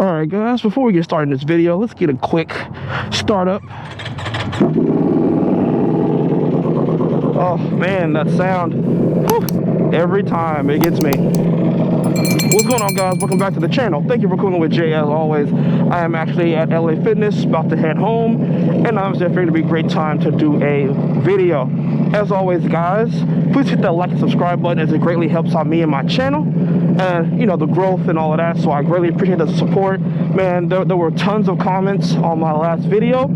Alright guys, before we get started in this video, let's get a quick startup. Oh man, that sound, whew, every time it gets me. What's going on guys? Welcome back to the channel. Thank you for cooling with Jay as always. I am actually at LA Fitness, about to head home, and I was there figured it'd be a great time to do a video. As always guys, please hit that like and subscribe button as it greatly helps out me and my channel. And you know, the growth and all of that, so I greatly appreciate the support. Man, there were tons of comments on my last video,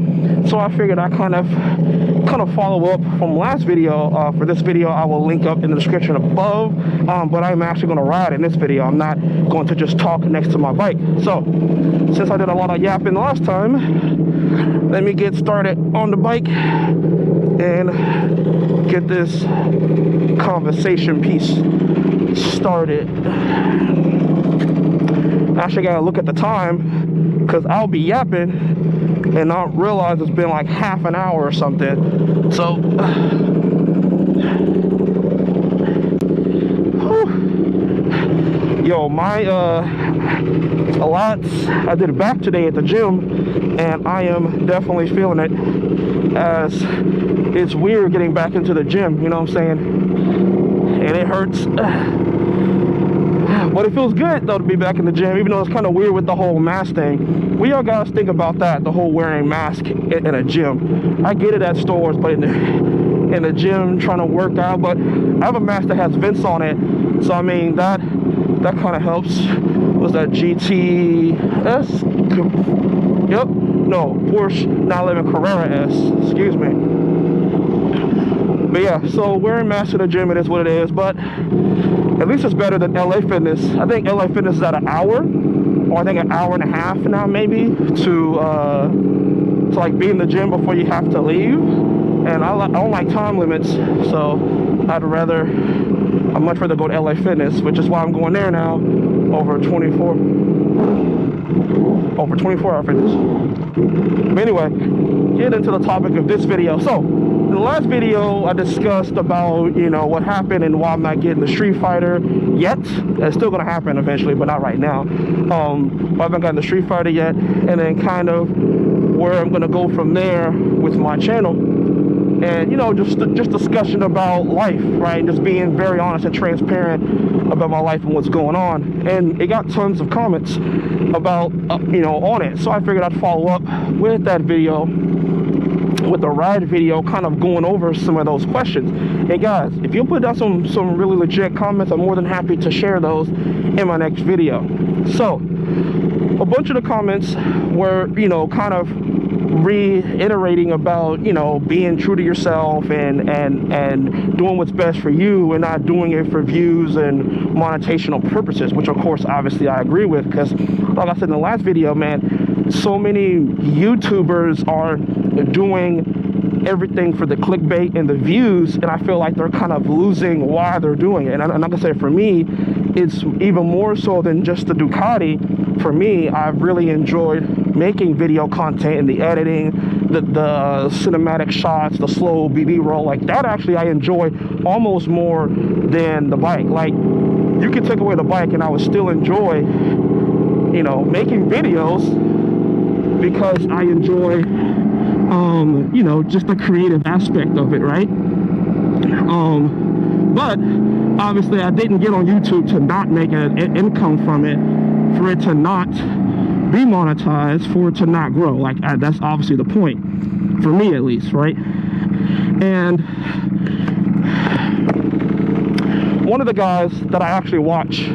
so I figured I kind of follow up from last video. For this video, I will link up in the description above, but I'm actually going to ride in this video. I'm not going to just talk next to my bike. So since I did a lot of yapping last time, let me get started on the bike and get this conversation piece started. Actually gotta look at the time because I'll be yapping and not realize it's been like half an hour or something. So yo, my lats, I did back today at the gym and I am definitely feeling it, as it's weird getting back into the gym, you know what I'm saying? And it hurts, but it feels good though to be back in the gym, even though it's kind of weird with the whole mask thing. We all guys think about that, the whole wearing mask in a gym. I get it at stores, but in the gym trying to work out. But I have a mask that has vents on it, so I mean that kind of helps. Was that GTS? Yep, no, Porsche 911 Carrera S, excuse me. But yeah, so wearing masks in the gym, it is what it is, but at least it's better than LA Fitness. I think LA Fitness is at an hour, or I think an hour and a half now maybe, to like be in the gym before you have to leave. And I don't like time limits, so I'd much rather go to LA Fitness, which is why I'm going there now over 24-hour fitness. But anyway, get into the topic of this video. So in the last video I discussed about, you know, what happened and why I'm not getting the Street Fighter yet. It's still gonna happen eventually, but not right now. I haven't gotten the Street Fighter yet, and then kind of where I'm gonna go from there with my channel. And you know, just discussion about life, right? Just being very honest and transparent about my life and what's going on. And it got tons of comments about you know, on it, so I figured I'd follow up with that video, with the ride video, kind of going over some of those questions. Hey guys, if you'll put down some really legit comments, I'm more than happy to share those in my next video. So a bunch of the comments were, you know, kind of reiterating about, you know, being true to yourself and doing what's best for you and not doing it for views and monetational purposes, which of course obviously I agree with, because like I said in the last video, man, so many YouTubers are doing everything for the clickbait and the views, and I feel like they're kind of losing why they're doing it. And like I said, for me, it's even more so than just the Ducati. For me, I've really enjoyed making video content and the editing, the cinematic shots, the slow BB roll, like that actually I enjoy almost more than the bike. Like, you could take away the bike and I would still enjoy, you know, making videos, because I enjoy you know, just the creative aspect of it, right? But obviously I didn't get on YouTube to not make an income from it, for it to not be monetized, for it to not grow. Like, that's obviously the point, for me at least, right? And one of the guys that I actually watch,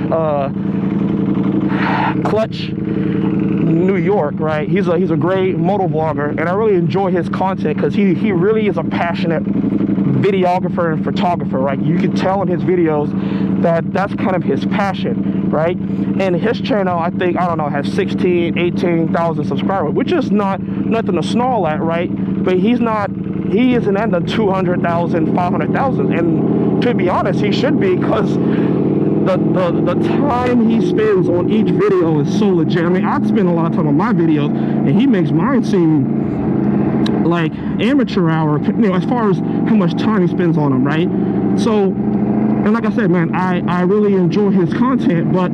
Clutch New York, right? He's a great moto vlogger, and I really enjoy his content because he really is a passionate videographer and photographer, right? You can tell in his videos that that's kind of his passion, right? And his channel, I think, I don't know, has 18,000 subscribers, which is nothing to snarl at, right? But he isn't at the 200,000, 500,000, and to be honest, he should be, because the time he spends on each video is so legit. I mean, I spend a lot of time on my videos, and he makes mine seem like amateur hour, you know, as far as how much time he spends on them, right? So, and like I said, man, I really enjoy his content, but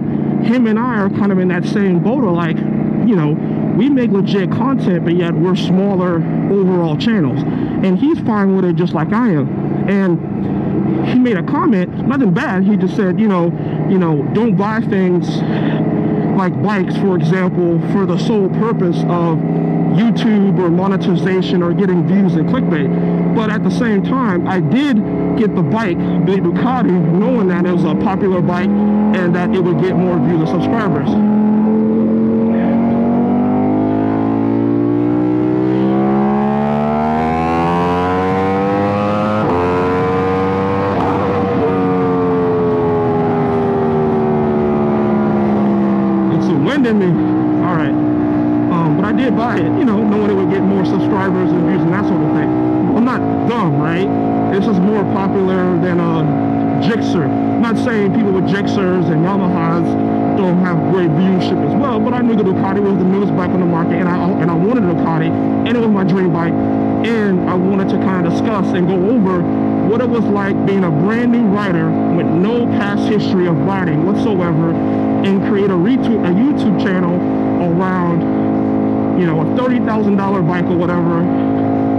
him and I are kind of in that same boat of like, you know, we make legit content, but yet we're smaller overall channels. And he's fine with it just like I am. And he made a comment, nothing bad. He just said, you know, don't buy things like bikes, for example, for the sole purpose of YouTube or monetization or getting views and clickbait. But at the same time, I did get the bike, the Ducati, knowing that it was a popular bike and that it would get more views and subscribers. In me. All right. But I did buy it, you know, knowing it would get more subscribers and views and that sort of thing. I'm not dumb, right? This is more popular than a Gixxer. I'm not saying people with Gixxers and Yamahas don't have great viewership as well, but I knew the Ducati was the newest bike on the market, and I wanted a Ducati, and it was my dream bike, and I wanted to kind of discuss and go over what it was like being a brand new rider with no past history of riding whatsoever, and create a YouTube channel around, you know, a $30,000 bike or whatever,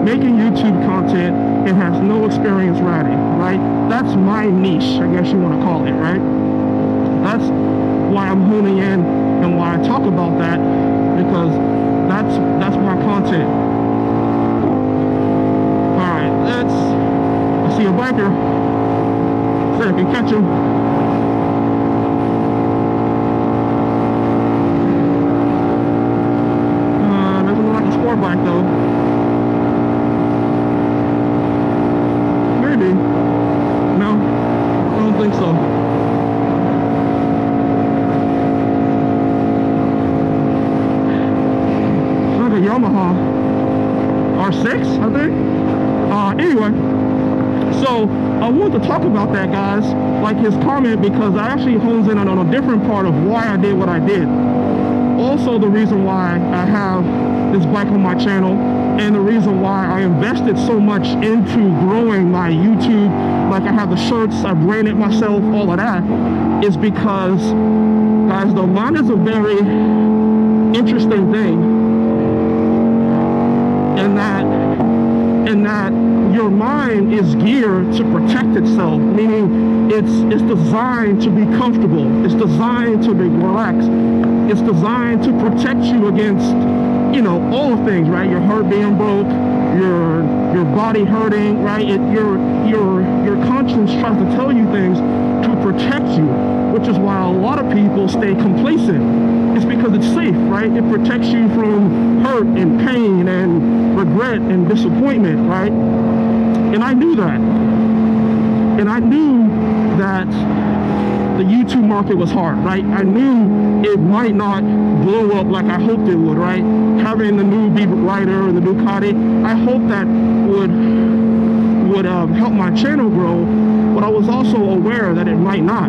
making YouTube content and has no experience riding, right? That's my niche, I guess you want to call it, right? That's why I'm honing in and why I talk about that, because that's my content. All right, I see a biker. See if I can catch him. Bike though. Maybe. No, I don't think so. It's like a Yamaha R6, I think. Anyway, so I want to talk about that, guys, like his comment, because I actually hones in on a different part of why I did what I did. Also, the reason why I have this bike on my channel, and the reason why I invested so much into growing my YouTube, like I have the shirts, I branded myself, all of that, is because, guys, the mind is a very interesting thing, in that your mind is geared to protect itself, meaning it's designed to be comfortable, it's designed to be relaxed, it's designed to protect you against, you know, all things, right? Your heart being broke, your body hurting, right? Your conscience tries to tell you things to protect you, which is why a lot of people stay complacent. It's because it's safe, right? It protects you from hurt and pain and regret and disappointment, right? And I knew that. And I knew that the YouTube market was hard, right? I knew it might not blow up like I hoped it would, right? Having the new rider and the Ducati, I hope that would help my channel grow, but I was also aware that it might not,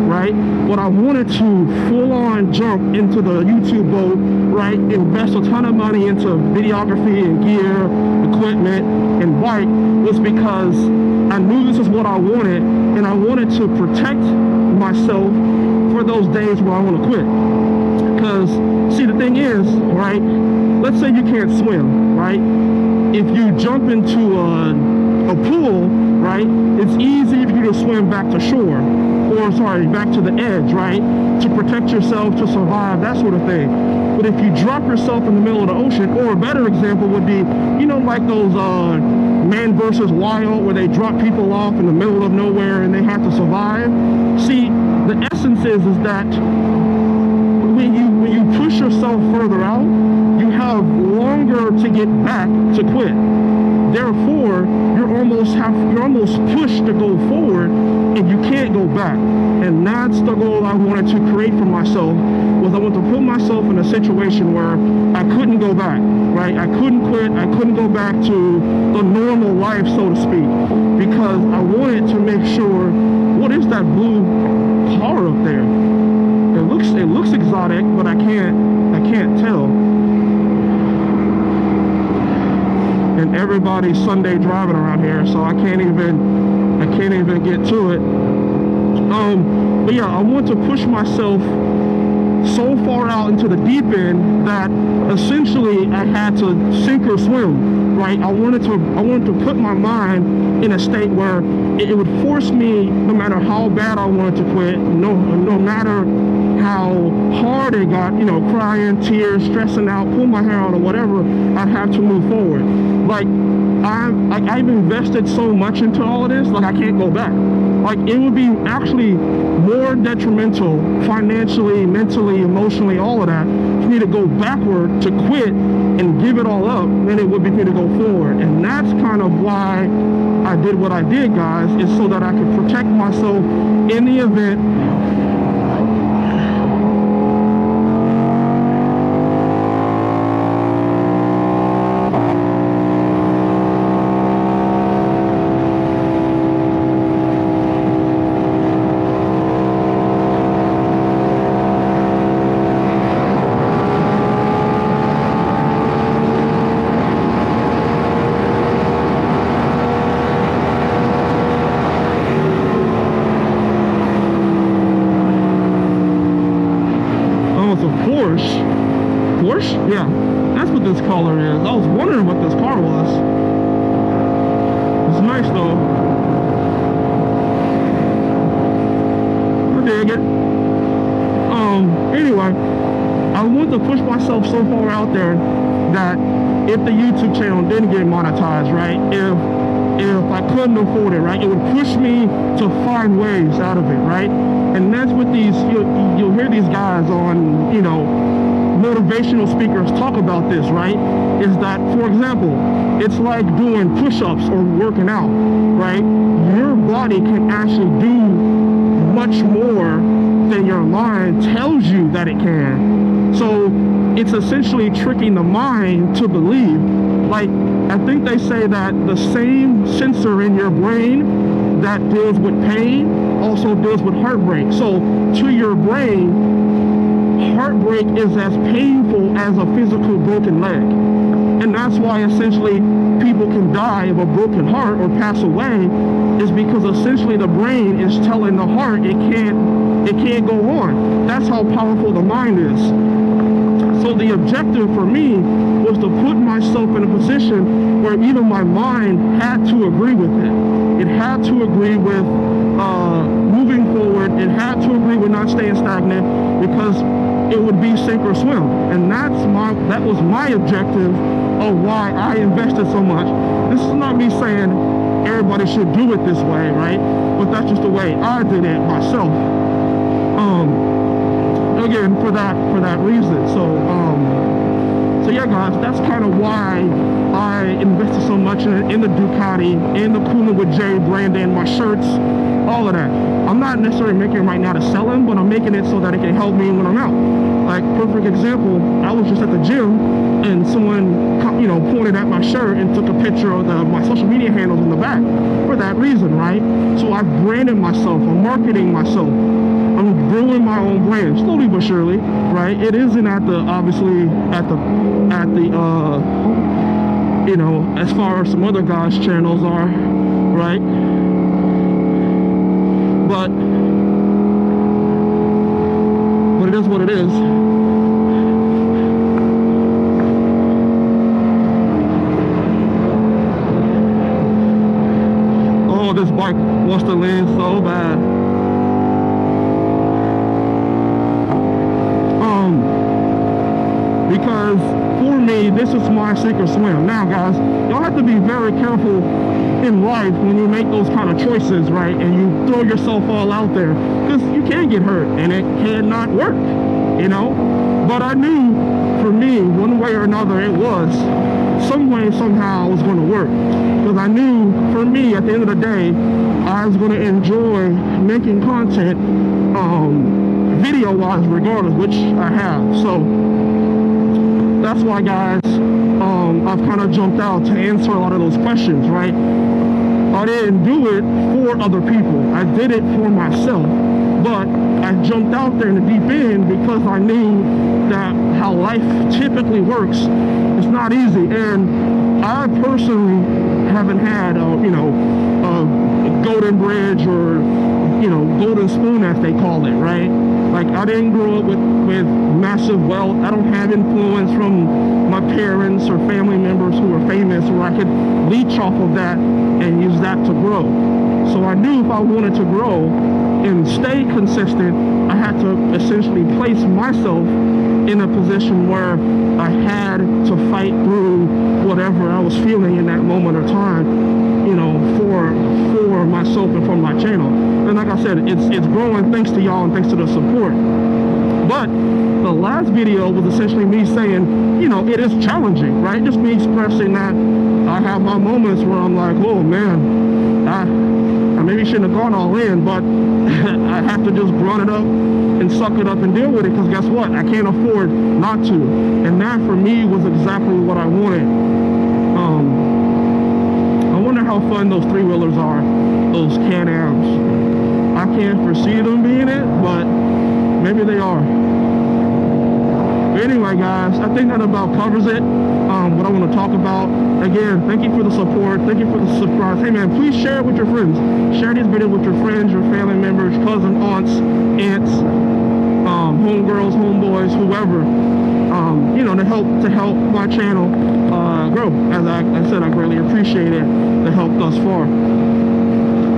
right? But I wanted to full-on jump into the YouTube boat, right? Invest a ton of money into videography and gear, equipment, and bike, was because I knew this is what I wanted, and I wanted to protect myself for those days where I want to quit. Because, see, the thing is, right, let's say you can't swim, right? If you jump into a pool, right, it's easy if you just swim back to shore, or sorry, back to the edge, right, to protect yourself, to survive, that sort of thing. But if you drop yourself in the middle of the ocean, or a better example would be, you know, like those Man vs. Wild, where they drop people off in the middle of nowhere and they have to survive. See, the essence is that when you push yourself further out, you have longer to get back to quit. Therefore, you're almost pushed to go forward, and you can't go back. And that's the goal I wanted to create for myself, was I wanted to put myself in a situation where I couldn't go back, right? I couldn't quit, I couldn't go back to the normal life, so to speak, because I wanted to make sure, what is that blue car up there? It looks exotic, but I can't tell. And everybody's Sunday driving around here, so I can't even get to it. But yeah, I want to push myself so far out into the deep end that essentially I had to sink or swim, right? I wanted to put my mind in a state where it would force me, no matter how bad I wanted to quit, no matter how hard it got, you know, crying, tears, stressing out, pull my hair out or whatever, I'd have to move forward. Like, I've invested so much into all of this, like I can't go back. Like, it would be actually more detrimental financially, mentally, emotionally, all of that, for me to go backward, to quit and give it all up, than it would be for me to go forward. And that's kind of why I did what I did, guys, is so that I could protect myself in the event Porsche? Yeah, that's what this color is. I was wondering what this car was. It's nice though. I dig it. Anyway, I want to push myself so far out there that if the YouTube channel didn't get monetized, right? If I couldn't afford it, right? It would push me to find ways out of it, right? And that's what you'll hear these guys on, you know, motivational speakers talk about this, right? Is that, for example, it's like doing push-ups or working out, right? Your body can actually do much more than your mind tells you that it can. So it's essentially tricking the mind to believe. Like, I think they say that the same sensor in your brain that deals with pain also deals with heartbreak. So to your brain, heartbreak is as painful as a physical broken leg. And that's why essentially people can die of a broken heart or pass away, is because essentially the brain is telling the heart it can't go on. That's how powerful the mind is. So the objective for me was to put myself in a position where even my mind had to agree with it. It had to agree with moving forward. It had to agree with not staying stagnant, because it would be sink or swim. And that was my objective of why I invested so much. This is not me saying everybody should do it this way, right? But that's just the way I did it myself. Again, for that reason. So yeah, guys, that's kind of why I invested so much in the Ducati, in the Coolin' with Jay branding, my shirts, all of that. I'm not necessarily making it right now to sell them, but I'm making it so that it can help me when I'm out. Like, perfect example, I was just at the gym and someone, you know, pointed at my shirt and took a picture of my social media handles in the back for that reason, right? So I've branded myself, I'm marketing myself, I'm growing my own brand, slowly but surely, right? It isn't obviously at the you know, as far as some other guys' channels are, right? But it is what it is. Oh, this bike wants to land so bad. Because for me, this is my sink or swim. Now, guys, y'all have to be very careful in life when you make those kind of choices, right? And you throw yourself all out there, because you can get hurt and it cannot work, you know? But I knew for me, one way or another, it was some way, somehow, it was going to work. Because I knew for me, at the end of the day, I was going to enjoy making content video-wise regardless, which I have. So that's why, guys, I've kind of jumped out to answer a lot of those questions, right? I didn't do it for other people. I did it for myself. But I jumped out there in the deep end because I knew that how life typically works, it's not easy. And I personally haven't had you know, a golden bridge or, you know, golden spoon, as they call it, right? Like, I didn't grow up with massive wealth. I don't have influence from my parents or family members who are famous where I could leech off of that and use that to grow. So I knew if I wanted to grow and stay consistent, I had to essentially place myself in a position where I had to fight through whatever I was feeling in that moment of time, you know, for myself and for my channel. And like I said, it's growing thanks to y'all and thanks to the support. But the last video was essentially me saying, you know, it is challenging, right? Just me expressing that I have my moments where I'm like, oh man, I maybe shouldn't have gone all in, but I have to just grunt it up and suck it up and deal with it, because guess what? I can't afford not to. And that for me was exactly what I wanted. I wonder how fun those three-wheelers are, those Can-Ams. I can't foresee them being it, but maybe they are. But anyway, guys, I think that about covers it. What I want to talk about. Again, thank you for the support. Thank you for the surprise. Hey, man, please share it with your friends. Share these videos with your friends, your family members, cousins, aunts, aunts, homegirls, homeboys, whoever. You know, to help my channel grow. As I said, I greatly appreciate it. The help thus far.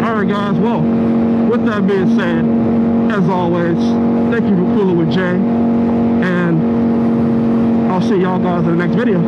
All right, guys. Well, with that being said, as always, thank you for cooling with Jay, and I'll see y'all guys in the next video.